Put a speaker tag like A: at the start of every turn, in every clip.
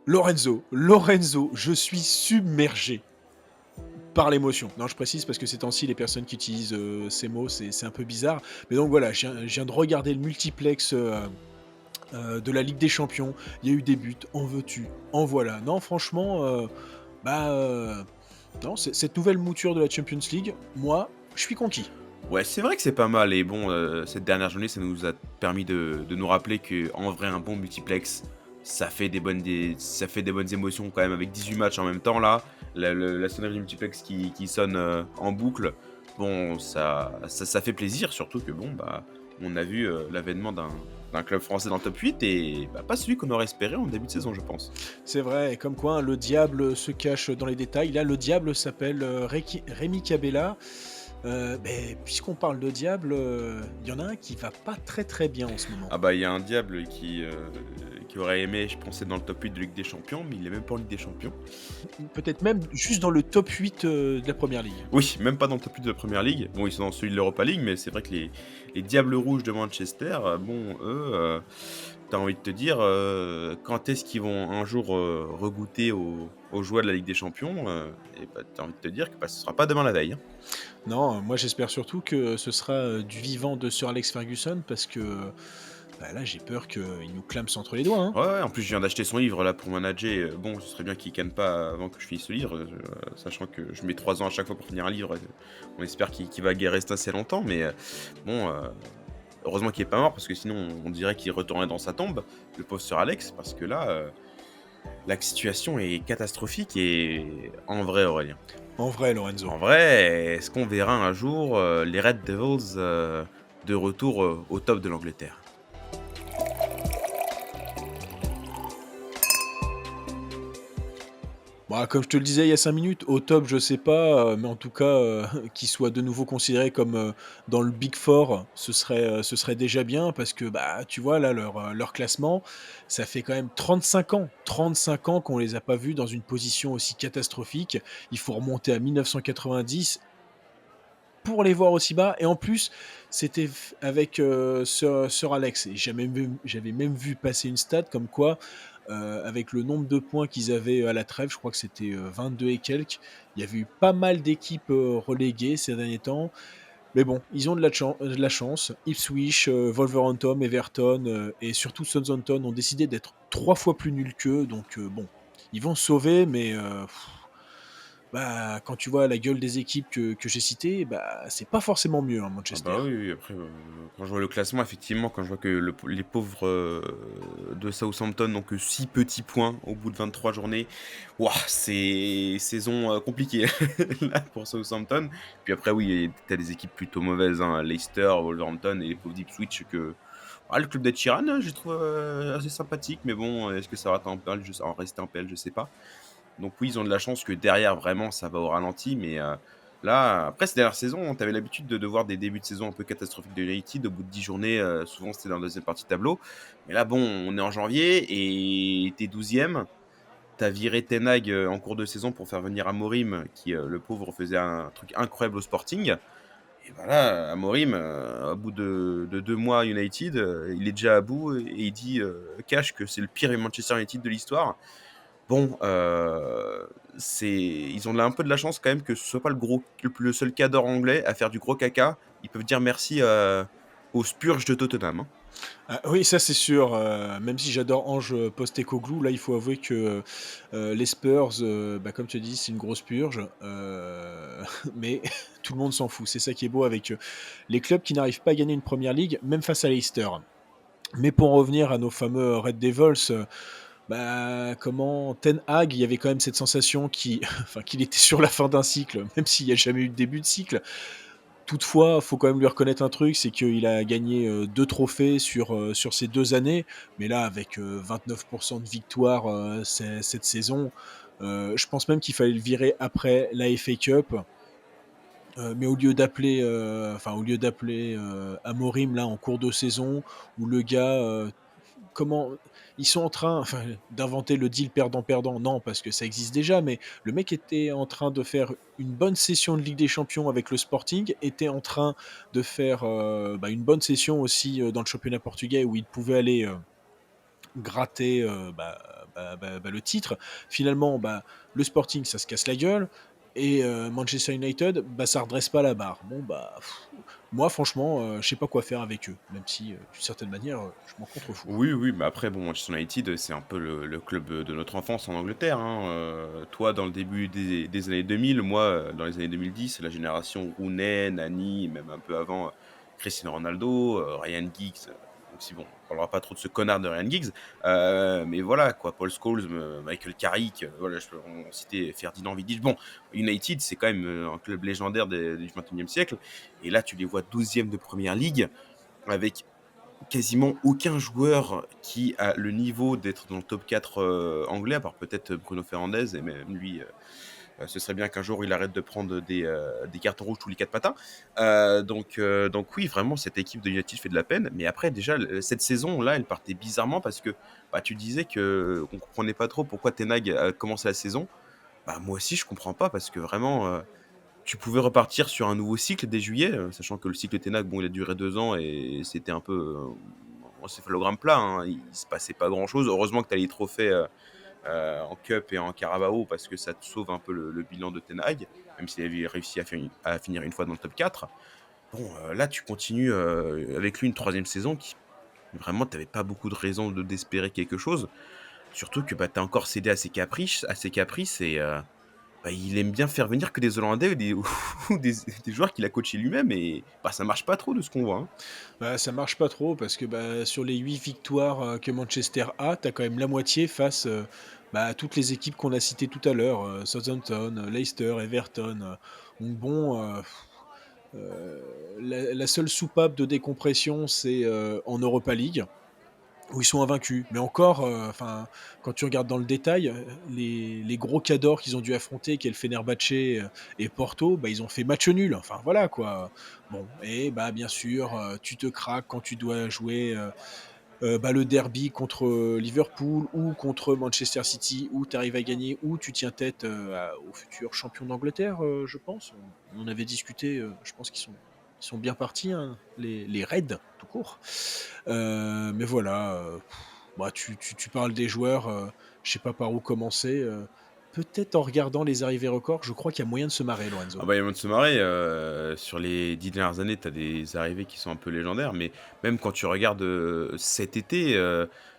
A: Lorenzo, je suis submergé par l'émotion. Non, je précise parce que ces temps-ci, les personnes qui utilisent ces mots, c'est un peu bizarre. Mais donc voilà, je viens de regarder le multiplex de la Ligue des Champions. Il y a eu des buts, en veux-tu, en voilà. Non, franchement, bah, non, cette nouvelle mouture de la Champions League, moi, je suis conquis.
B: Ouais, c'est vrai que c'est pas mal et bon, cette dernière journée, ça nous a permis de nous rappeler que en vrai, un bon multiplex, ça fait des bonnes émotions quand même avec 18 matchs en même temps là. La sonnerie du multiplex qui sonne, en boucle, bon ça fait plaisir surtout que bon, bah, on a vu, l'avènement d'un club français dans le top 8 et bah, pas celui qu'on aurait espéré en début de saison, je pense.
A: C'est vrai, et comme quoi hein, le diable se cache dans les détails. Là, le diable s'appelle Rémi Cabella. Mais puisqu'on parle de diable, il y en a un qui va pas très très bien en ce moment.
B: Ah bah, il y a un diable qui aurait aimé, je pensais, dans le top 8 de Ligue des Champions, mais il est même pas en Ligue des Champions.
A: Peut-être même juste dans le top 8 de la première ligue.
B: Oui, même pas dans le top 8 de la Première Ligue. Bon, ils sont dans celui de l'Europa League, mais c'est vrai que les Diables Rouges de Manchester, bon, eux, tu envie de te dire, quand est-ce qu'ils vont un jour, regoûter aux joies de la Ligue des Champions? Et bah, tu envie de te dire que, bah, ce sera pas demain la veille, hein.
A: Non, moi j'espère surtout que ce sera du vivant de Sir Alex Ferguson parce que bah, là j'ai peur qu'il nous clame entre les doigts, hein.
B: Ouais, ouais, en plus, je viens d'acheter son livre là pour manager, bon, ce serait bien qu'il canne pas avant que je finisse ce livre, sachant que je mets 3 ans à chaque fois pour finir un livre, on espère qu'il va rester assez longtemps, mais bon, heureusement qu'il est pas mort parce que sinon on dirait qu'il retournerait dans sa tombe, le pauvre Sir Alex, parce que là, la situation est catastrophique et en vrai, Aurélien,
A: En vrai, Lorenzo.
B: en vrai, est-ce qu'on verra un jour, les Red Devils, de retour, au top de l'Angleterre?
A: Bah, comme je te le disais il y a 5 minutes, au top, je sais pas, mais en tout cas, qu'il soit de nouveau considéré comme, dans le Big Four, ce serait déjà bien parce que, bah, tu vois, là, leur classement, ça fait quand même 35 ans qu'on les a pas vus dans une position aussi catastrophique. Il faut remonter à 1990 pour les voir aussi bas et en plus, c'était f avec, Sir Alex et j'avais même vu passer une stat comme quoi, avec le nombre de points qu'ils avaient à la trêve, je crois que c'était, 22 et quelques, il y avait eu pas mal d'équipes, reléguées ces derniers temps. Mais bon, ils ont de la chance. Ipswich, Wolverhampton, Everton, et surtout Southampton ont décidé d'être 3 fois plus nuls qu'eux donc bon, ils vont se sauver mais bah, quand tu vois la gueule des équipes que j'ai citées, bah, c'est pas forcément mieux, hein,
B: Ah
A: Manchester.
B: bah, oui, oui, après, quand je vois le classement, effectivement, quand je vois que les pauvres, de Southampton n'ont que 6 petits points au bout de 23 journées, waouh, c'est saison, compliquée là pour Southampton. Puis après oui, tu as des équipes plutôt mauvaises, hein, Leicester, Wolverhampton et les pauvres d'Ipswich que le club d'Ed Sheeran, je les trouve, assez sympathiques, mais bon, est-ce que ça va en rester en PL? Je sais pas. Donc oui, ils ont de la chance que derrière, vraiment, ça va au ralenti. Mais là, après, ces dernières saisons, tu avais l'habitude de voir des débuts de saison un peu catastrophiques de United. Au bout de 10 journées, souvent, c'était dans la deuxième partie de tableau. Mais là, bon, on est en janvier et t'es 12e. T'as viré Ten Hag en cours de saison pour faire venir Amorim, qui, le pauvre, faisait un truc incroyable au Sporting. Et voilà, Amorim, au bout de 2 mois à United, il est déjà à bout et il dit cash que c'est le pire Manchester United de l'histoire. Bon, ils ont un peu de la chance quand même que ce soit pas le seul cadre anglais à faire du gros caca. Ils peuvent dire merci, aux Spurs de Tottenham, hein.
A: Ah oui, ça c'est sûr, même si j'adore Ange, Postecoglou, là, il faut avouer que, les Spurs, bah, comme tu as dit, c'est une grosse purge, mais tout le monde s'en fout. C'est ça qui est beau avec, les clubs qui n'arrivent pas à gagner une première ligue, même face à Leicester. Mais pour en revenir à nos fameux Red Devils, bah, comment Ten Hag, il y avait quand même cette sensation enfin, qu'il était sur la fin d'un cycle, même s'il y a jamais eu de début de cycle. Toutefois, faut quand même lui reconnaître un truc, c'est qu'il a gagné, 2 trophées sur ces 2 années. Mais là, avec, 29 de victoires, cette saison, je pense même qu'il fallait le virer après la FA Cup. Mais au lieu d'appeler, Amorim là en cours de saison où le gars, comment ils sont en train enfin, d'inventer le deal perdant-perdant, non, parce que ça existe déjà, mais le mec était en train de faire une bonne session de Ligue des Champions avec le Sporting, était en train de faire, bah, une bonne session aussi, dans le championnat portugais où il pouvait aller, gratter, le titre. Finalement, le Sporting, ça se casse la gueule et Manchester United, ça redresse pas la barre. Bon, moi franchement, je sais pas quoi faire avec eux, même si, d'une certaine manière, je m'en contrefous.
B: Oui, oui, mais après bon, Manchester United, c'est un peu le club, de notre enfance en Angleterre, hein, toi dans le début des années 2000, moi, dans les années 2010, la génération Rooney, Nani, même un peu avant, Cristiano Ronaldo, Ryan Giggs, même si bon, on parlera pas trop de ce connard de Ryan Giggs, mais voilà quoi, Paul Scholes, Michael Carrick, voilà, on citait Ferdinand Vidic. Bon, United, c'est quand même, un club légendaire du 21e siècle et là, tu les vois 12e de première ligue avec quasiment aucun joueur qui a le niveau d'être dans le top 4 anglais, à part peut-être Bruno Fernandes et même lui, ce serait bien qu'un jour il arrête de prendre des cartons rouges tous les 4 matins. Donc oui, vraiment cette équipe de United fait de la peine. Mais après déjà cette saison-là, elle partait bizarrement parce que, tu disais qu'on comprenait pas trop pourquoi Ten Hag a commencé la saison. Moi aussi je comprends pas parce que vraiment, tu pouvais repartir sur un nouveau cycle dès juillet, sachant que le cycle Ten bon, il a duré 2 ans et c'était un peu, encéphalogramme plat, hein. Il se passait pas grand-chose. Heureusement que tu as les trophées, en cup et en Carabao parce que ça te sauve un peu le bilan de Ten Hag, même s'il avait réussi à finir une fois dans le top 4. Bon, là, tu continues, avec lui une troisième saison qui vraiment, tu avais pas beaucoup de raisons d'espérer quelque chose. Surtout que, tu as encore cédé à ses caprices et il aime bien faire venir que des Hollandais ou des ou des joueurs qu'il a coachés lui-même et ça marche pas trop de ce qu'on voit, hein.
A: Ça marche pas trop parce que, sur les 8 victoires, que Manchester a, tu as quand même la moitié face, à toutes les équipes qu'on a citées tout à l'heure, Southampton, Leicester, Everton, donc bon, la seule soupape de décompression, c'est, en Europa League, où ils sont invaincus. Mais encore, quand tu regardes dans le détail, les gros cadors qu'ils ont dû affronter, qui est le Fenerbahçe, et Porto, ils ont fait match nul. Enfin voilà quoi. Bon et bien sûr, tu te craques quand tu dois jouer, le derby contre, Liverpool ou contre Manchester City, où tu arrives à gagner, où tu tiens tête, aux futurs champions d'Angleterre, je pense. On en avait discuté, je pense qu'ils sont bien partis, hein, les Reds, tout court. Mais voilà, tu parles des joueurs, je sais pas par où commencer, peut-être en regardant les arrivées records, je crois qu'il y a moyen de se marrer, Lorenzo.
B: Il y a moyen de se marrer, sur les 10 dernières années, tu as des arrivées qui sont un peu légendaires, mais même quand tu regardes, cet été,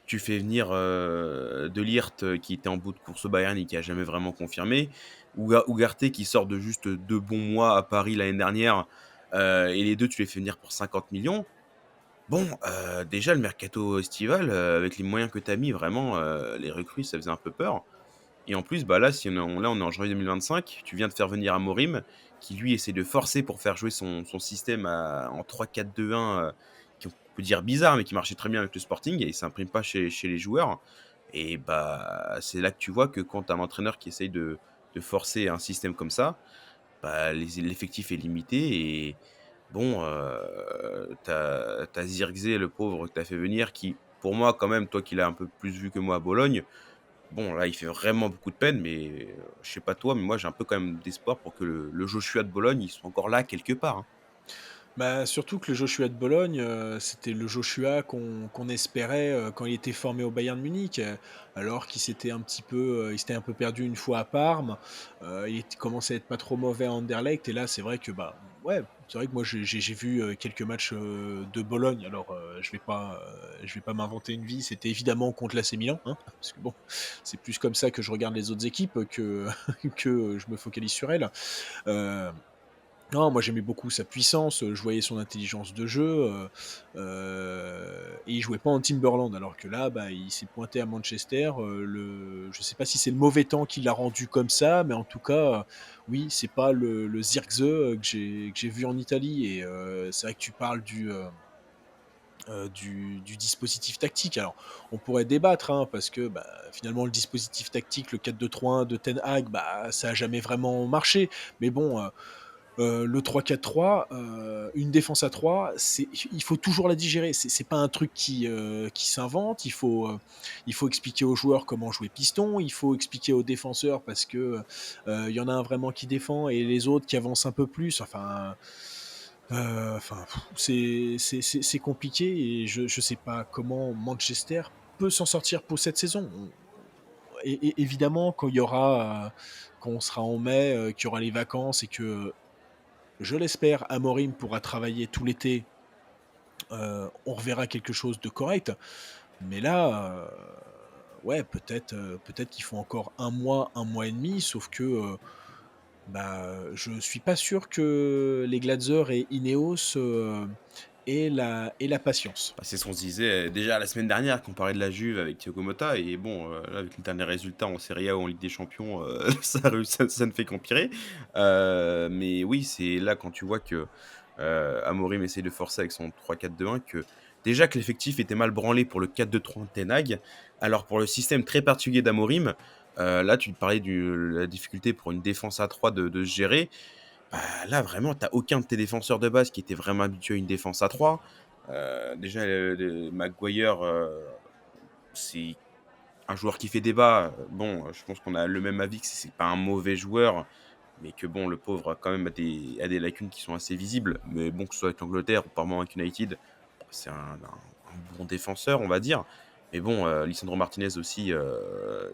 B: tu fais venir, De Ligt, qui était en bout de course au Bayern et qui a jamais vraiment confirmé. Ugarte qui sort de juste 2 bons mois à Paris l'année dernière, et les 2 tu les fais venir pour 50 millions. Bon, déjà le mercato estival, avec les moyens que tu as mis, vraiment, les recrues, ça faisait un peu peur. Et en plus, là, si on est en janvier 2025, tu viens de faire venir Amorim, qui lui essaie de forcer pour faire jouer son système en 3-4-2-1, qu'on peut dire bizarre, mais qui marchait très bien avec le Sporting et il s'imprime pas chez les joueurs. Et c'est là que tu vois que quand tu as un entraîneur qui essaye de forcer un système comme ça, l'effectif est limité et bon, tu as Zirkzee, le pauvre que tu as fait venir, qui, pour moi, quand même, toi qui l'as un peu plus vu que moi à Bologne, bon, là, il fait vraiment beaucoup de peine, mais je sais pas toi, mais moi, j'ai un peu quand même d'espoir pour que le Joshua de Bologne, il soit encore là quelque part, hein.
A: Surtout que le Joshua de Bologne, c'était le Joshua qu'on espérait, quand il était formé au Bayern Munich, alors qu'il il s'était un peu perdu une fois à Parme, commençait à être pas trop mauvais à Anderlecht et là, c'est vrai que, ouais, c'est vrai que moi j'ai vu, quelques matchs, de Bologne. Alors, je vais pas m'inventer une vie, c'était évidemment contre l'AC Milan, hein, parce que bon, c'est plus comme ça que je regarde les autres équipes que que je me focalise sur elles. Heu non, moi j'aimais beaucoup sa puissance, je voyais son intelligence de jeu, et il jouait pas en Timberland alors que là, il s'est pointé à Manchester, je sais pas si c'est le mauvais temps qui l'a rendu comme ça, mais en tout cas, oui, c'est pas le Zirkzee, que j'ai vu en Italie et c'est vrai que tu parles du dispositif tactique. Alors, on pourrait débattre, hein, parce que, finalement le dispositif tactique, le 4-2-3-1 de Ten Hag, ça a jamais vraiment marché. Mais bon, le 3-4-3, une défense à 3, il faut toujours la digérer. C'est pas un truc qui s'invente. Il faut expliquer aux joueurs comment jouer piston. Il faut expliquer aux défenseurs parce que, il y en a un vraiment qui défend et les autres qui avancent un peu plus. C'est compliqué et je sais pas comment Manchester peut s'en sortir pour cette saison. Et évidemment, quand on sera en mai, qu'il y aura les vacances et que, je l'espère, Amorim pourra travailler tout l'été, on reverra quelque chose de correct. Mais là, ouais, peut-être qu'il faut encore un mois et demi, sauf que, bah, je suis pas sûr que les Glazers et Ineos, aient la patience.
B: Bah, c'est ce qu'on se disait, déjà la semaine dernière quand on parlait de la Juve avec Thiago Motta et bon, là avec les derniers résultats en Serie A ou en Ligue des Champions, ça ne fait qu'empirer. Mais oui, c'est là quand tu vois que, Amorim essaye de forcer avec son 3-4-2-1 que déjà que l'effectif était mal branlé pour le 4-2-3 de Ten Hag, alors pour le système très particulier d'Amorim, là tu parlais de la difficulté pour une défense à 3 de se gérer. Bah, là, vraiment, tu aucun de tes défenseurs de base qui était vraiment habitué à une défense à 3. Déjà, le Maguire, c'est un joueur qui fait débat. Bon, je pense qu'on a le même avis que c'est pas un mauvais joueur, mais que bon, le pauvre a quand même a des lacunes qui sont assez visibles. Mais bon, que ce soit avec l'Angleterre ou par moment avec United, c'est un bon défenseur, on va dire. Mais bon, Lisandro Martinez aussi,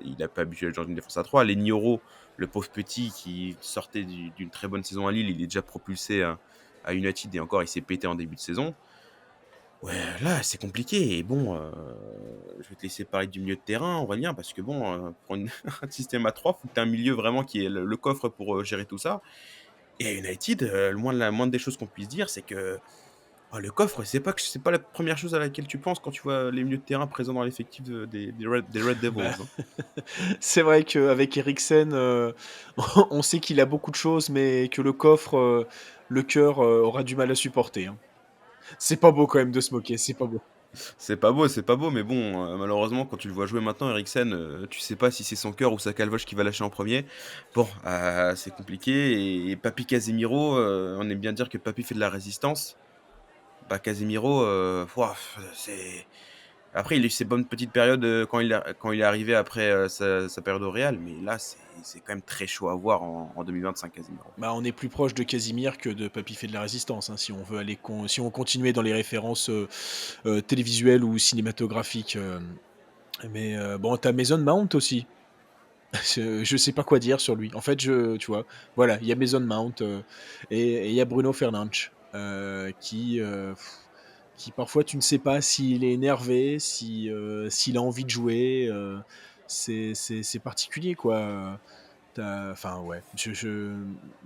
B: il n'a pas habitué à jouer dans une défense à 3. Lenioro, le pauvre petit qui sortait d'une très bonne saison à Lille, il est déjà propulsé à United et encore, il s'est pété en début de saison. Ouais, là, c'est compliqué. Et bon, je vais te laisser parler du milieu de terrain, on va dire, parce que bon, pour un système à 3, faut que tu aies un milieu vraiment qui ait le coffre pour gérer tout ça. Et à United, la moindre des choses qu'on puisse dire, c'est que le coffre, c'est pas la première chose à laquelle tu penses quand tu vois les milieux de terrain présents dans l'effectif des Red
A: Bah,
B: Devils, hein.
A: c'est vrai qu'avec Eriksen, on sait qu'il a beaucoup de choses, mais que le coffre, le cœur, aura du mal à supporter, hein. C'est pas beau quand même de se moquer, c'est pas beau.
B: C'est pas beau, mais bon, malheureusement, quand tu le vois jouer maintenant, Eriksen, tu sais pas si c'est son cœur ou sa calvoche qui va lâcher en premier. Bon, c'est compliqué et Papy Casemiro, on aime bien dire que Papy fait de la résistance. Bah, Casemiro, wouah, c'est après il a eu ses bonnes petites périodes, quand il est arrivé après, sa période au Real, mais là, c'est quand même très chaud à voir en 2025 Casemiro.
A: Bah, on est plus proche de Casimir que de Papy fait de la résistance, hein, si on continuait dans les références, télévisuelles ou cinématographiques, mais bon, tu Mason Mount aussi. Je sais pas quoi dire sur lui. En fait, tu vois? Voilà, il y a Mason Mount, et il y a Bruno Fernandes, qui parfois tu ne sais pas s'il est énervé, s'il a envie de jouer, c'est particulier quoi, enfin ouais,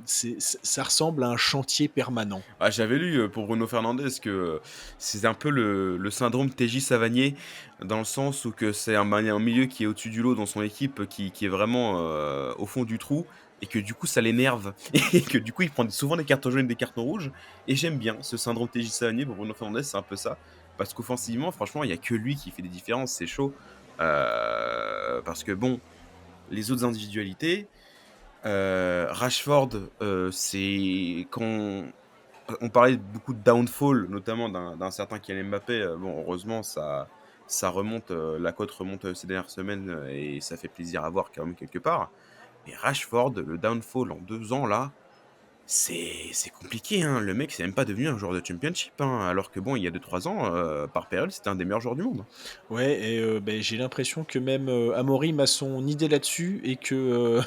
A: ça ressemble à un chantier permanent.
B: Ah, j'avais lu, pour Bruno Fernandes que, c'est un peu le syndrome TJ Savanier, dans le sens où que c'est un milieu qui est au-dessus du lot dans son équipe, qui est vraiment, au fond du trou et que du coup ça l'énerve et que du coup il prend souvent des cartons jaunes et des cartons rouges et j'aime bien ce syndrome TJ Savanier pour Bruno Fernandes, c'est un peu ça. Parce qu'offensivement franchement, il y a que lui qui fait des différences, c'est chaud. Parce que bon, les autres individualités, Rashford, c'est quand on parlait beaucoup de downfall, notamment d'un certain Kylian Mbappé. Bon, heureusement, ça remonte, la cote remonte ces dernières semaines et ça fait plaisir à voir quand même quelque part. Mais Rashford, le downfall en 2 ans, là, c'est compliqué, hein. Le mec, c'est même pas devenu un joueur de championship, hein, alors que bon, il y a 2 3 ans, par période, c'était un des meilleurs joueurs du monde, hein.
A: Ouais et beh, j'ai l'impression que même, Amorim a son idée là-dessus et que,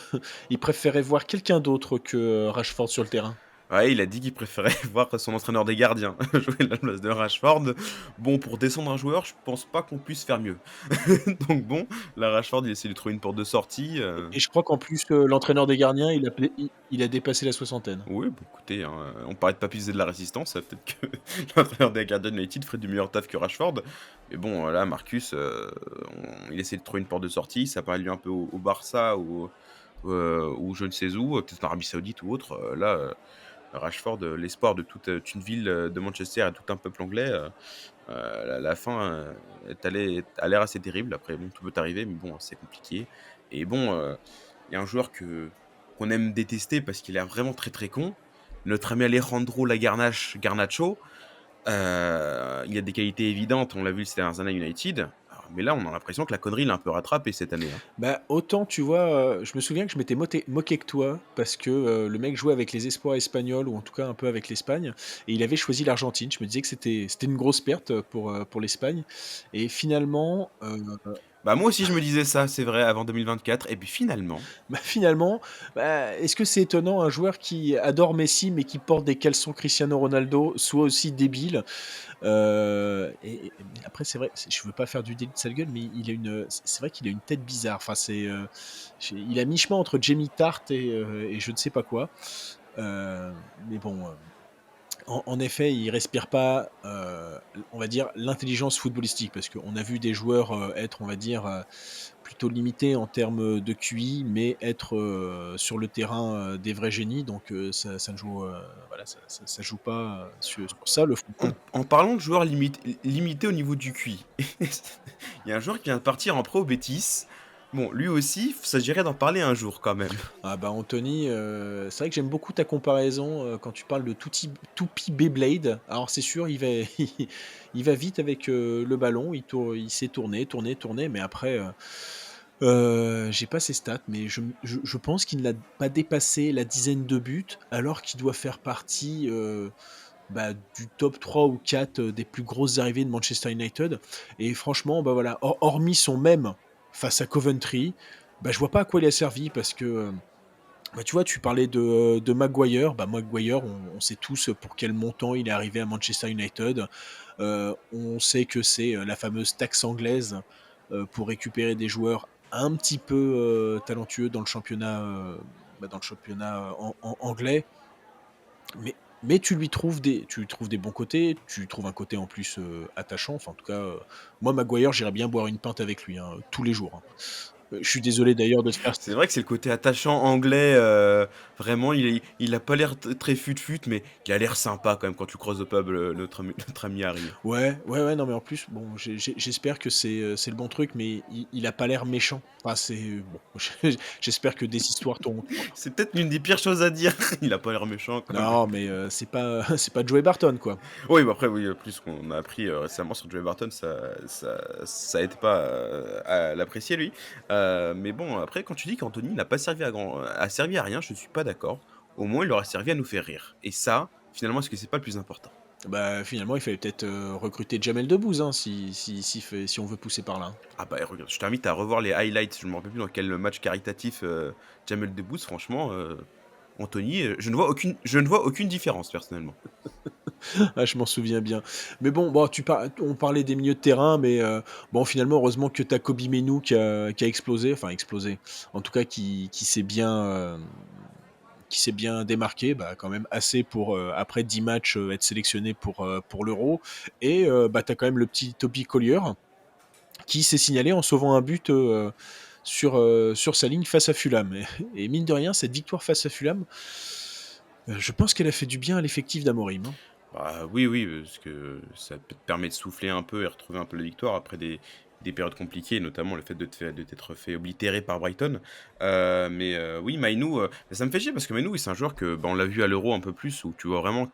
A: il préférait voir quelqu'un d'autre que, Rashford sur le terrain.
B: Ouais, il a dit qu'il préférait voir son entraîneur des gardiens jouer à la place de Rashford. Bon, pour descendre un joueur, je pense pas qu'on puisse faire mieux. Donc bon, là, Rashford, il essaie de trouver une porte de sortie.
A: Et je crois qu'en plus, l'entraîneur des gardiens, il a dépassé la soixantaine.
B: Oui, bah, écoutez, hein, on parlait de pas puiser de la résistance, peut-être que l'entraîneur des gardiens de United ferait du meilleur taf que Rashford. Mais bon, là, Marcus, il essaie de trouver une porte de sortie. Ça paraît lui un peu au Barça ou je ne sais où, peut-être en Arabie Saoudite ou autre. Là, Rashford, l'espoir de toute une ville de Manchester et tout un peuple anglais. La fin, a l'air assez terrible. Après, bon, tout peut arriver, mais bon, c'est compliqué. Et bon, il y a un joueur qu'on aime détester parce qu'il est vraiment très très con. Notre ami Alejandro Garnacho, il a des qualités évidentes, on l'a vu ces dernières années à United. Alors, Mais là, on a l'impression que la connerie l'a un peu rattrapé cette année, hein.
A: Bah, autant tu vois, je me souviens que je m'étais moqué que toi parce que, le mec jouait avec les espoirs espagnols ou en tout cas un peu avec l'Espagne et il avait choisi l'Argentine. Je me disais que c'était une grosse perte, pour l'Espagne et finalement,
B: Bah, moi aussi je me disais ça, c'est vrai, avant 2024 et puis finalement,
A: bah, finalement, bah, est-ce que c'est étonnant un joueur qui adore Messi mais qui porte des caleçons Cristiano Ronaldo soit aussi débile? Mais après c'est vrai, je veux pas faire du délit de sale gueule, mais il a c'est vrai qu'il a une tête bizarre. Enfin il a mi-chemin entre Jamie Tart et je ne sais pas quoi. Mais bon, en effet, il respire pas, on va dire l'intelligence footballistique parce qu'on a vu des joueurs, être, on va dire, plutôt limités en termes, de QI, mais être, sur le terrain, des vrais génies donc ça ne joue, voilà, ça joue pas, sur ça le football.
B: en parlant de joueurs limités au niveau du QI, il y a un joueur qui vient de partir en pro au Betis. Bon, lui aussi, il s'agirait d'en parler un jour quand même.
A: Ah bah Anthony, c'est vrai que j'aime beaucoup ta comparaison, quand tu parles de Toupie Beyblade. Alors c'est sûr, il va il va vite avec, le ballon, il sait tourner, tourner, tourner, mais après, j'ai pas ses stats, mais je pense qu'il n'a pas dépassé la dizaine de buts, alors qu'il doit faire partie, bah, du top 3 ou 4 des plus grosses arrivées de Manchester United et franchement, bah, voilà, hormis son mème face à Coventry, bah, je vois pas à quoi il a servi parce que, bah, tu vois, tu parlais de Maguire. Bah, Maguire, on sait tous pour quel montant il est arrivé à Manchester United. On sait que c'est, la fameuse taxe anglaise, pour récupérer des joueurs un petit peu, talentueux dans le championnat, anglais. Mais tu lui trouves des bons côtés, tu lui trouves un côté en plus, attachant. Enfin, en tout cas, moi Maguire, j'irais bien boire une pinte avec lui, hein, tous les jours, hein. Je suis désolé d'ailleurs de te faire.
B: C'est vrai que c'est le côté attachant anglais, vraiment il a pas l'air très fut-fut, mais il a l'air sympa quand même quand tu croises au pub, notre ami Harry.
A: Ouais, ouais, ouais, non, mais en plus, bon, j'espère que c'est le bon truc, mais il a pas l'air méchant. Enfin, c'est bon, j'espère que des histoires tourneront.
B: C'est peut-être l'une des pires choses à dire. Il a pas l'air méchant quand même.
A: Non, mais c'est pas c'est pas Joey Barton, quoi.
B: Oui, bah, après oui, plus qu'on a appris, récemment sur Joey Barton, ça aide pas, à l'apprécier lui. Mais bon, après quand tu dis qu'Anthony n'a pas servi a servi à rien, je suis pas d'accord. Au moins il aura servi à nous faire rire et ça, finalement, est-ce que c'est pas le plus important?
A: Bah, finalement, il fallait peut-être, recruter Jamel Debbouze, hein, si on veut pousser par là, hein.
B: Ah bah, regarde, je t'invite à revoir les highlights, je me rappelle plus dans quel match caritatif, Jamel Debbouze franchement, Anthony, je ne vois aucune différence personnellement.
A: Ah, je m'en souviens bien. Mais bon, on parlait des milieux de terrain, mais bon, finalement, heureusement que tu as Kobbie Mainoo qui a explosé, enfin explosé, en tout cas qui s'est bien démarqué, bah, quand même assez pour, après 10 matchs, être sélectionné pour l'Euro et bah, tu as quand même le petit Toby Collier qui s'est signalé en sauvant un but, sur sa ligne face à Fulham et mine de rien, cette victoire face à Fulham, je pense qu'elle a fait du bien à l'effectif d'Amorim, hein.
B: Bah, oui, oui, parce que ça te permet de souffler un peu et retrouver un peu la victoire après des périodes compliquées, notamment le fait de t'être fait oblitérer par Brighton. Oui, Mainoo, ça me fait chier parce que Mainoo, oui, c'est un joueur que, bah, on l'a vu à l'Euro un peu plus où tu vois vraiment,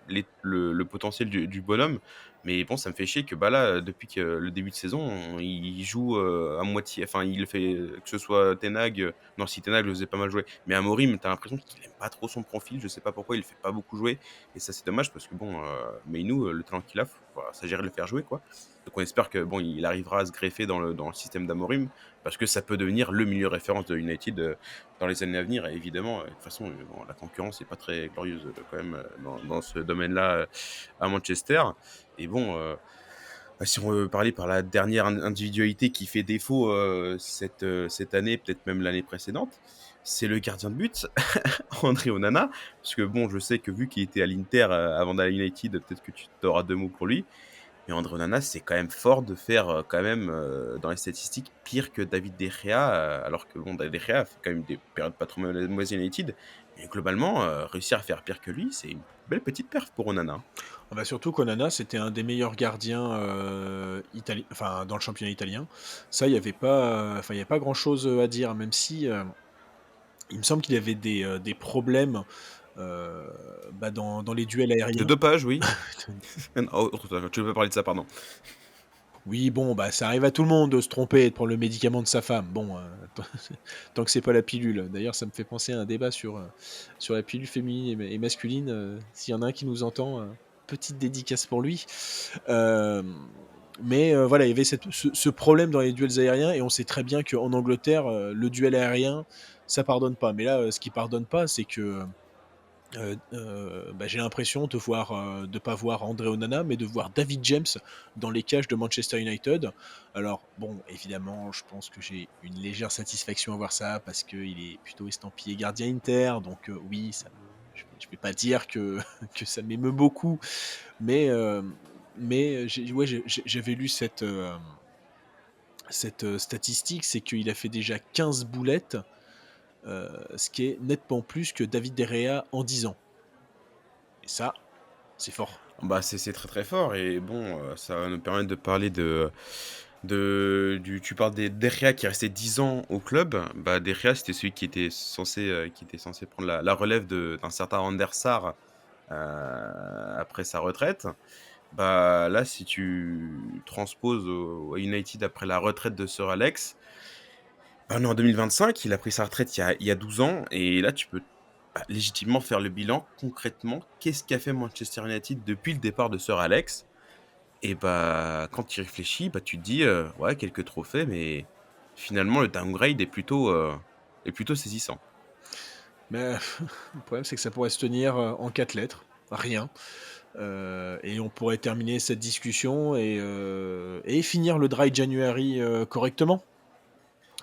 B: le potentiel du bonhomme. Mais bon, ça me fait chier que, bah, là, depuis que le début de saison, il joue, à moitié enfin, il fait, que ce soit Ten Hag, non, si Ten Hag le faisait pas mal jouer, mais Amorim, tu as l'impression qu'il aime pas trop son profil. Je sais pas pourquoi il le fait pas beaucoup jouer et ça, c'est dommage parce que bon, Mainoo, le talent qu'il a, faut voilà, s'agirait de le faire jouer, quoi. Donc on espère que bon, il arrivera à se greffer dans le système d'Amorim parce que ça peut devenir le milieu référence de United, dans les années à venir et évidemment, de toute façon, bon, la concurrence est pas très glorieuse, quand même, dans ce domaine-là, à Manchester et bon, bah, si on veut parler par la dernière individualité qui fait défaut, cette année, peut-être même l'année précédente, c'est le gardien de but, André Onana. Parce que bon, je sais que vu qu'il était à l'Inter, avant d'aller à United, peut-être que tu auras 2 mots pour lui. Mais André Onana, c'est quand même fort de faire, quand même, dans les statistiques, pire que David De Gea, alors que bon, David De Gea a fait quand même des périodes pas trop mauvaises à United. Mais globalement, réussir à faire pire que lui, c'est une belle petite perf pour Onana.
A: Ah bah, surtout qu'Onana, c'était un des meilleurs gardiens, enfin, dans le championnat italien. Ça, il y avait pas grand-chose, à dire, même si, il me semble qu'il avait des problèmes, heu, bah, dans les duels
B: De
A: aériens.
B: dopage, oui. Non, tu veux pas parler de ça, pardon.
A: Oui, bon, bah, ça arrive à tout le monde de se tromper et de prendre le médicament de sa femme. Bon, tant que c'est pas la pilule. D'ailleurs, ça me fait penser à un débat sur la pilule féminine et masculine, s'il y en a un qui nous entend, petite dédicace pour lui. Hem, mais voilà, il y avait ce problème dans les duels aériens et on sait très bien qu'en Angleterre, le duel aérien, ça pardonne pas. Mais là, ce qui pardonne pas, c'est que, bah, j'ai l'impression de pas voir André Onana, mais de voir David James dans les cages de Manchester United. Alors bon, évidemment, je pense que j'ai une légère satisfaction à voir ça parce qu'il est plutôt estampillé gardien Inter, donc oui, ça me je vais pas dire que que ça m'émeut beaucoup, mais j'ai ouais, j'avais lu cette statistique, c'est qu'il a fait déjà 15 boulettes, ce qui est nettement plus que David De Gea en 10 ans et ça, c'est fort.
B: Bah, c'est très, très fort et bon, ça va nous permettre de parler du tu parles des De Gea qui est resté 10 ans au club. Bah, De Gea, c'était celui qui était censé prendre la relève d'un certain Van der Sar, après sa retraite. Bah, là, si tu transposes à United après la retraite de Sir Alex, bah, on est en 2025, il a pris sa retraite il y a 12 ans et là, tu peux, bah, légitimement faire le bilan. Concrètement, qu'est-ce qu'a fait Manchester United depuis le départ de Sir Alex? Et bah, quand tu y réfléchis, bah, tu te dis, «Ouais, quelques trophées», mais finalement, le downgrade est plutôt saisissant.
A: Mais le problème, c'est que ça pourrait se tenir, en 4 lettres, rien, et on pourrait terminer cette discussion et finir le dry January, correctement,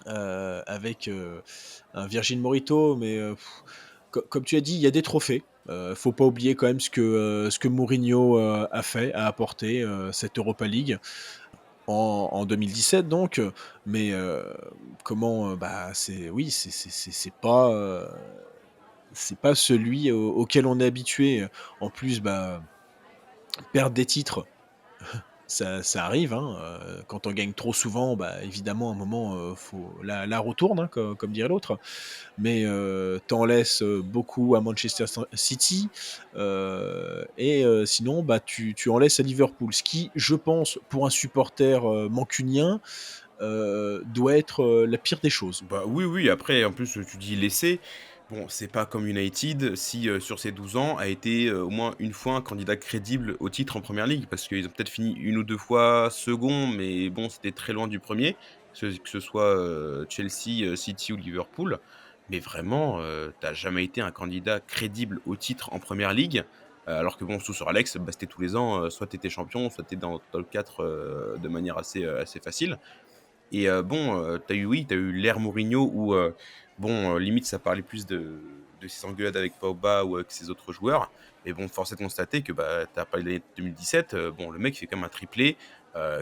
A: avec, un Virgil Morito, mais, comme tu as dit, il y a des trophées. Faut pas oublier quand même ce que Mourinho, a apporté, cette Europa League en 2017 donc, mais, comment, bah, c'est oui, c'est pas celui auquel on est habitué. En plus, bah, perdre des titres, ça arrive, hein, quand on gagne trop souvent, bah, évidemment, à un moment, faut la roue tourne, hein, comme dirait l'autre. Mais, tu laisses, beaucoup à Manchester City, et sinon, bah, tu en laisses à Liverpool. Ce qui, je pense, pour un supporter, mancunien, doit être, la pire des choses.
B: Bah, oui, oui, après, en plus, tu dis «laisser». Bon, c'est pas comme United si, sur ces 12 ans, a été, au moins une fois un candidat crédible au titre en première ligue. Parce qu'ils ont peut-être fini une ou 2 fois second, mais bon, c'était très loin du premier, que ce soit, Chelsea, City ou Liverpool. Mais vraiment, tu jamais été un candidat crédible au titre en première ligue, alors que bon, sous Sir Alex, bah, c'était tous les ans, soit tu étais champion, soit tu dans le top 4, de manière assez facile. Et bon, tu as eu l'ère Mourinho où, bon, limite ça parlait plus de ses engueulades avec Pogba ou avec ses autres joueurs. Mais bon, force est de constater que, bah, tu as parlé de l'année 2017, bon, le mec fait quand même un triplé,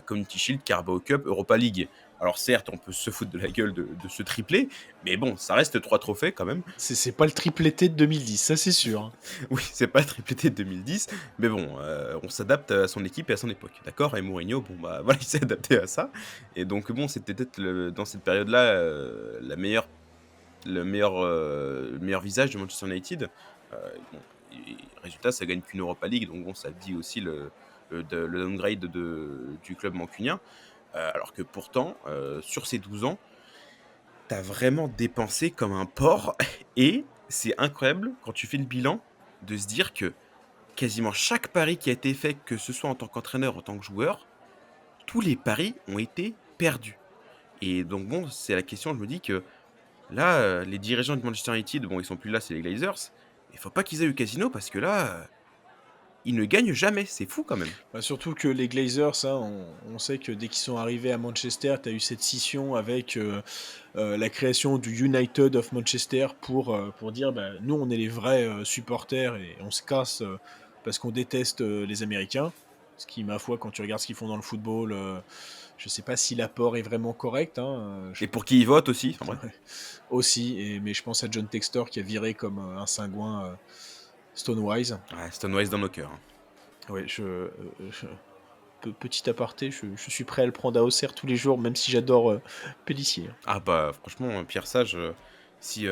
B: Community Shield, Carabao Cup, Europa League. Alors certes, on peut se foutre de la gueule de ce triplé, mais bon, ça reste 3 trophées quand même.
A: C'est pas le tripletté de 2010, ça c'est sûr, hein.
B: Oui, c'est pas le triplé de 2010, mais bon, on s'adapte à son équipe et à son époque, d'accord? Et Mourinho, bon, bah, voilà, il s'est adapté à ça et donc bon, c'était peut-être dans cette période-là, le meilleur visage de Manchester United. Bon et résultat, ça gagne qu'une Europa League, donc bon, ça dit aussi le downgrade du club mancunien. Alors que pourtant, sur ces 12 ans, t'as vraiment dépensé comme un porc et c'est incroyable quand tu fais le bilan de se dire que quasiment chaque pari qui a été fait, que ce soit en tant qu'entraîneur, en tant que joueur, tous les paris ont été perdus. Et donc bon, c'est la question, je me dis que là, les dirigeants de Manchester United, bon, ils sont plus là, c'est les Glazers, mais il faut pas qu'ils aient eu casino parce que là, ils ne gagnent jamais, c'est fou quand même.
A: Bah, surtout que les Glazers, hein, on sait que dès qu'ils sont arrivés à Manchester, tu as eu cette scission avec, la création du United of Manchester pour dire: «Bah, nous, on est les vrais, supporters et on se casse, parce qu'on déteste, les Américains». Ce qui, ma foi, quand tu regardes ce qu'ils font dans le football, je sais pas si l'apport est vraiment correct, hein, je
B: Et pour qui ils votent aussi, enfin bref.
A: ouais, aussi mais je pense à John Textor qui a viré comme, un cingouin, Stonewise.
B: Ouais, Stonewise dans nos cœurs, hein.
A: Ouais, petit aparté, je suis prêt à le prendre à Auxerre tous les jours, même si j'adore, Pélissier, hein.
B: Ah bah, franchement, Pierre Sage, si,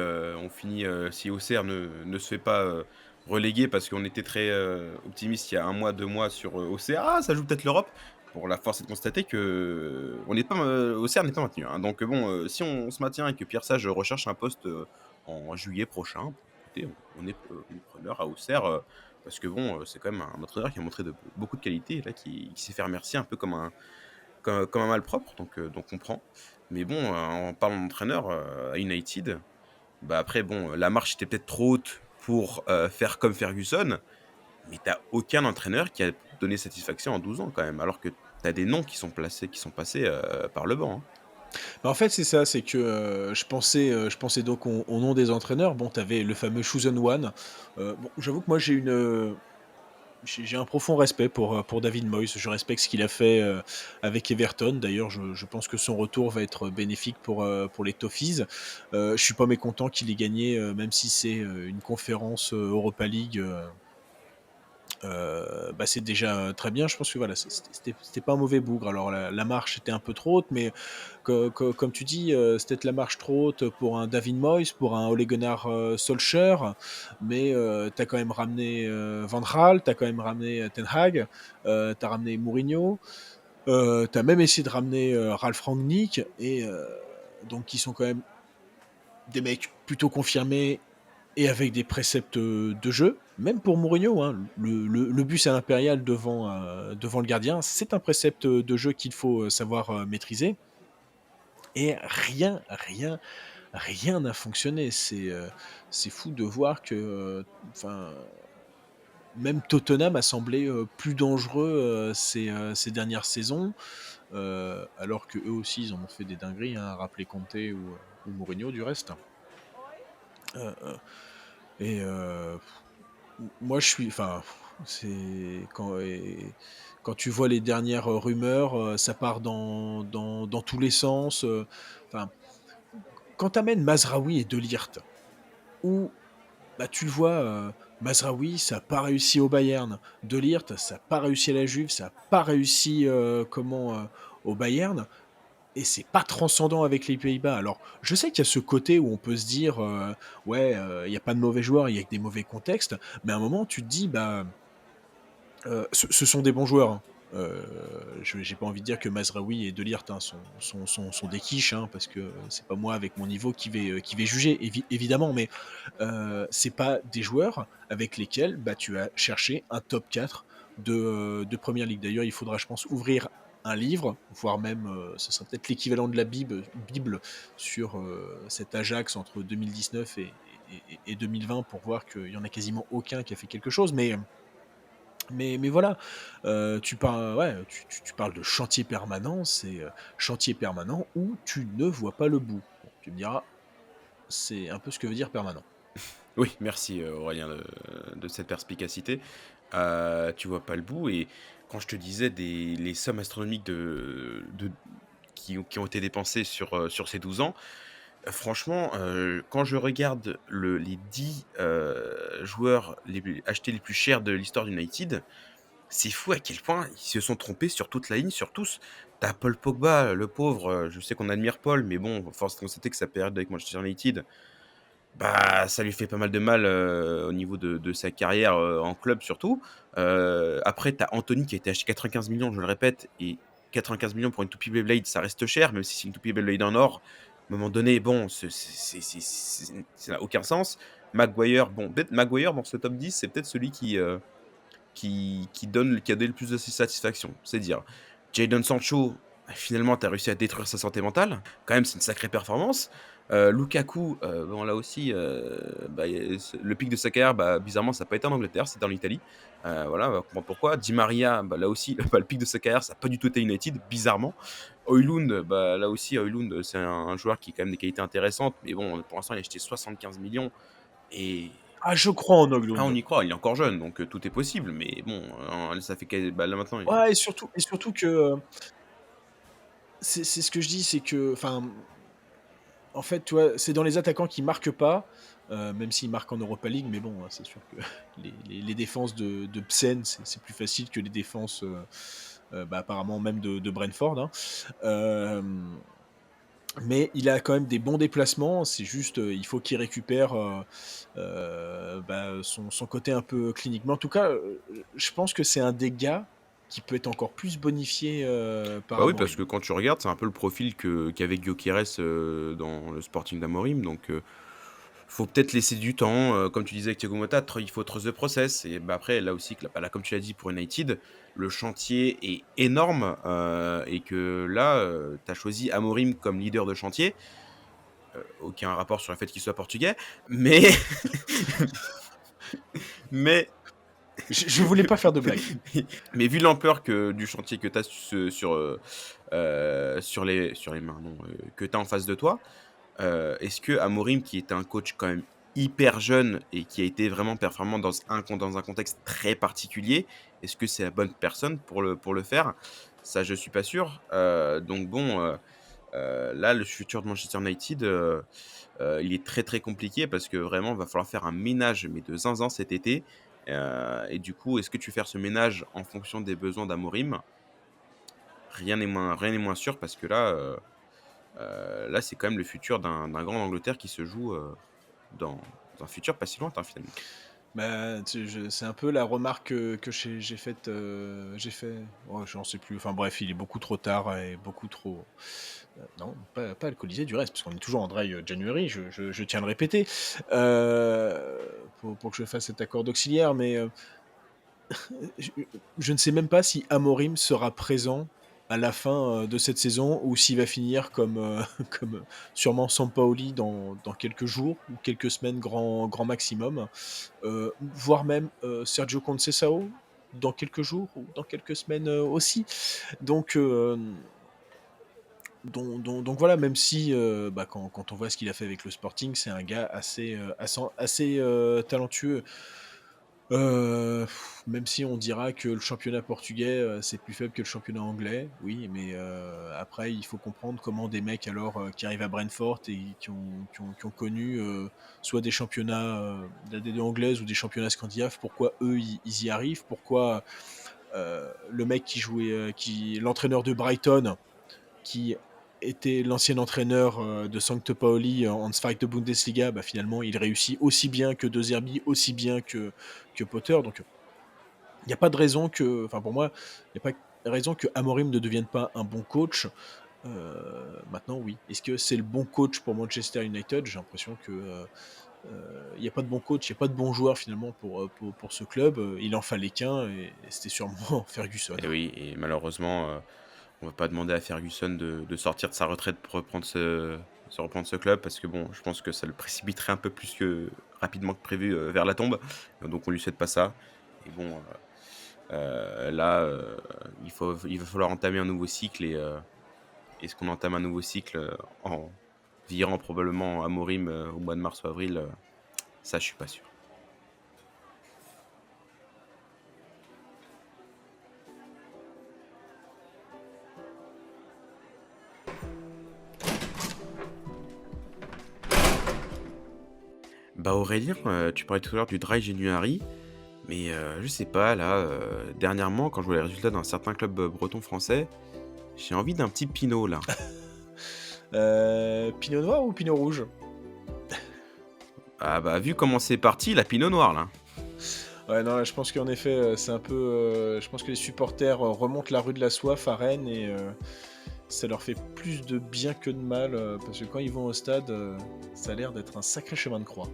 B: si Auxerre ne se fait pas, reléguer parce qu'on était très, optimistes il y a un mois, 2 mois sur, Auxerre: «Ah, ça joue peut-être l'Europe». pour la force est de constater qu'on n'est pas, Auxerre n'est pas maintenu, hein. Donc bon, si on se maintient et que Pierre Sage recherche un poste, en juillet prochain, bah, écoutez, on est preneur à Auxerre, parce que bon, c'est quand même un entraîneur qui a montré de beaucoup de qualités et là qui s'est fait remercier un peu comme un malpropre, donc on prend. Mais bon, en parlant d'entraîneur, à United, bah, après bon, la marche était peut-être trop haute pour, faire comme Ferguson, mais tu aucun entraîneur qui a donné satisfaction en 12 ans quand même, alors que tu as des noms qui sont passés, par le banc, hein.
A: Bah, en fait, c'est ça, c'est que, je pensais donc au nom des entraîneurs. Bon, tu avais le fameux Chosen One. Bon, j'avoue que moi j'ai un profond respect pour David Moyes. Je respecte ce qu'il a fait, avec Everton. D'ailleurs, je pense que son retour va être bénéfique pour les Toffees. Je suis pas mécontent qu'il ait gagné, même si c'est, une conférence, Europa League, bah, c'est déjà très bien. Je pense que voilà, c'était pas un mauvais bougre. Alors la marche était un peu trop haute, mais comme tu dis, c'est peut-être la marche trop haute pour un David Moyes, pour un Ole Gunnar Solskjaer, mais tu as quand même ramené Van Gaal, tu as quand même ramené Ten Hag, tu as ramené Mourinho, tu as même essayé de ramener Ralf Rangnick, et donc qui sont quand même des mecs plutôt confirmés et avec des préceptes de jeu, même pour Mourinho, hein, le bus à l'impérial devant le gardien, c'est un précepte de jeu qu'il faut savoir maîtriser. Et rien n'a fonctionné. C'est fou de voir que, enfin, même Tottenham a semblé plus dangereux ces dernières saisons, alors que eux aussi ils en ont fait des dingueries, hein, rappelez Conte ou Mourinho du reste. Euh, euh, et moi, je suis, enfin, c'est quand tu vois les dernières rumeurs, ça part dans tous les sens. Enfin, quand t'amènes Mazraoui et De Ligt, où bah, tu le vois, Mazraoui, ça n'a pas réussi au Bayern. De Ligt, ça n'a pas réussi à la Juve, ça n'a pas réussi au Bayern. Et c'est pas transcendant avec les Pays-Bas. Alors, je sais qu'il y a ce côté où on peut se dire, ouais, il n'y a pas de mauvais joueurs, il y a que des mauvais contextes. Mais à un moment, tu te dis, bah, ce sont des bons joueurs, hein. Je j'ai pas envie de dire que Mazraoui et De Ligt, hein, sont des quiches, hein, parce que c'est pas moi avec mon niveau qui vais juger, évidemment, mais c'est pas des joueurs avec lesquels bah, tu as cherché un top 4 de Première Ligue. D'ailleurs, il faudra, je pense, ouvrir un livre, voire même, ce sera peut-être l'équivalent de la Bible sur cet Ajax entre 2019 et 2020 pour voir qu'il y en a quasiment aucun qui a fait quelque chose. Mais voilà, tu parles de chantier permanent, c'est chantier permanent où tu ne vois pas le bout. Bon, tu me diras, c'est un peu ce que veut dire permanent.
B: Oui, merci, Aurélien de cette perspicacité. Tu vois pas le bout et quand je te disais les sommes astronomiques qui ont été dépensées sur ces 12 ans, franchement, quand je regarde les 10 joueurs achetés les plus chers de l'histoire d'United, c'est fou à quel point ils se sont trompés sur toute la ligne, sur tous. Tu Paul Pogba, le pauvre, je sais qu'on admire Paul, mais bon, force est de constater que sa période avec Manchester United, bah, ça lui fait pas mal de mal, au niveau de sa carrière, en club surtout. Après tu as Anthony qui a été acheté 95 millions, je le répète, et 95 millions pour une toupie Beyblade, ça reste cher, même si c'est une toupie Beyblade en or. À un moment donné, bon, ça n'a aucun sens. Maguire, bon, peut-être Maguire dans ce top 10, c'est peut-être celui qui a donné le plus de satisfaction, c'est dire. Jadon Sancho, finalement, tu as réussi à détruire sa santé mentale. Quand même, c'est une sacrée performance. Lukaku, bon là aussi, bah, le pic de sa carrière, bah, bizarrement, ça n'a pas été en Angleterre, c'était en Italie. Voilà, on va comprendre pourquoi. Di Maria, bah, là aussi, bah, le pic de sa carrière, ça n'a pas du tout été United, bizarrement. Højlund, bah, là aussi, Højlund, c'est un joueur qui a quand même des qualités intéressantes, mais bon, pour l'instant, il a acheté 75 millions. Et
A: Ah, je crois en
B: on
A: Højlund.
B: y croit, il est encore jeune, donc tout est possible. Mais bon, ça fait bah, là maintenant,
A: Ouais, et surtout que c'est ce que je dis, c'est que, enfin, en fait, tu vois, c'est dans les attaquants qui marquent pas, même s'ils marquent en Europa League, mais bon, hein, c'est sûr que les défenses de Psen, c'est plus facile que les défenses, bah, apparemment même de Brentford, hein. Hem, mais il a quand même des bons déplacements, c'est juste, il faut qu'il récupère, bah, son côté un peu clinique. Mais en tout cas, je pense que c'est un des gars qui peut être encore plus bonifié, par
B: Bah, oui, parce
A: Amorim.
B: que quand tu regardes, c'est un peu le profil qu'avait Gyökeres, dans le Sporting d'Amorim, donc faut peut-être laisser du temps, comme tu disais avec Thiago Motta, il faut trust the process et bah, après là aussi, que là, comme tu l'as dit pour United, le chantier est énorme, et que là, tu as choisi Amorim comme leader de chantier, aucun rapport sur le fait qu'il soit portugais, mais mais
A: Je voulais pas faire de blague.
B: mais vu l'ampleur du chantier que tu as sur les mains, non, que tu as en face de toi, est-ce que Amorim, qui est un coach quand même hyper jeune et qui a été vraiment performant dans un contexte très particulier, est-ce que c'est la bonne personne pour le faire? Ça, je suis pas sûr. Donc bon, là, le futur de Manchester United, il est très, très compliqué parce que vraiment, il va falloir faire un ménage, mais de zinzin cet été. Et du coup, est-ce que tu fais ce ménage en fonction des besoins d'Amorim? Rien n'est moins sûr parce que là, c'est quand même le futur d'un grand Angleterre qui se joue, dans un futur pas si lointain, finalement.
A: Bah, c'est un peu la remarque que j'ai faite, j'ai fait oh, j'en sais plus, enfin bref, il est beaucoup trop tard et beaucoup trop non, pas alcoolisé du reste, parce qu'on est toujours en dry, January, je tiens à le répéter, pour que je fasse cet accord d'auxiliaire, mais je je ne sais même pas si Amorim sera présent à la fin, de cette saison ou s'il va finir comme, comme, sûrement Sampaoli dans quelques jours ou quelques semaines grand maximum, voire même, Sergio Conceição dans quelques jours ou dans quelques semaines, aussi. Donc voilà, même si, bah, quand on voit ce qu'il a fait avec le Sporting, c'est un gars assez, talentueux. Même si on dira que le championnat portugais, c'est plus faible que le championnat anglais, oui, mais après il faut comprendre comment des mecs alors, qui arrivent à Brentford et qui ont connu, soit des championnats, de la D2 anglaise ou des championnats scandinaves, pourquoi eux ils y arrivent? Pourquoi, le mec l'entraîneur de Brighton qui était l'ancien entraîneur, de Sancte Pauli en Zweite Bundesliga, bah, finalement il réussit aussi bien que De Zerbi, aussi bien que Potter, donc il n'y a pas de raison que, enfin pour moi, il n'y a pas de raison que Amorim ne devienne pas un bon coach. Maintenant, oui. Est-ce que c'est le bon coach pour Manchester United? J'ai l'impression que il n'y a pas de bon coach, il n'y a pas de bon joueur finalement pour ce club. Il en fallait qu'un et c'était sûrement Ferguson.
B: Et oui, et malheureusement, on va pas demander à Ferguson de sortir de sa retraite pour reprendre ce club parce que bon, je pense que ça le précipiterait un peu plus rapidement que prévu, vers la tombe. Donc on lui souhaite pas ça. Et bon, là, il va falloir entamer un nouveau cycle et est-ce qu'on entame un nouveau cycle, en virant probablement Amorim, au mois de mars ou avril? Ça, je suis pas sûr. Bah, Aurélien, tu parlais tout à l'heure du Dry January, mais je sais pas là, dernièrement quand je vois les résultats d'un certain club, breton français, j'ai envie d'un petit Pinot là.
A: Pinot noir ou Pinot rouge?
B: Ah bah, vu comment c'est parti, la Pinot noire là.
A: Ouais, non, je pense qu'en effet, c'est un peu, je pense que les supporters, remontent la rue de la Soif à Rennes et ça leur fait plus de bien que de mal, parce que quand ils vont au stade, ça a l'air d'être un sacré chemin de croix.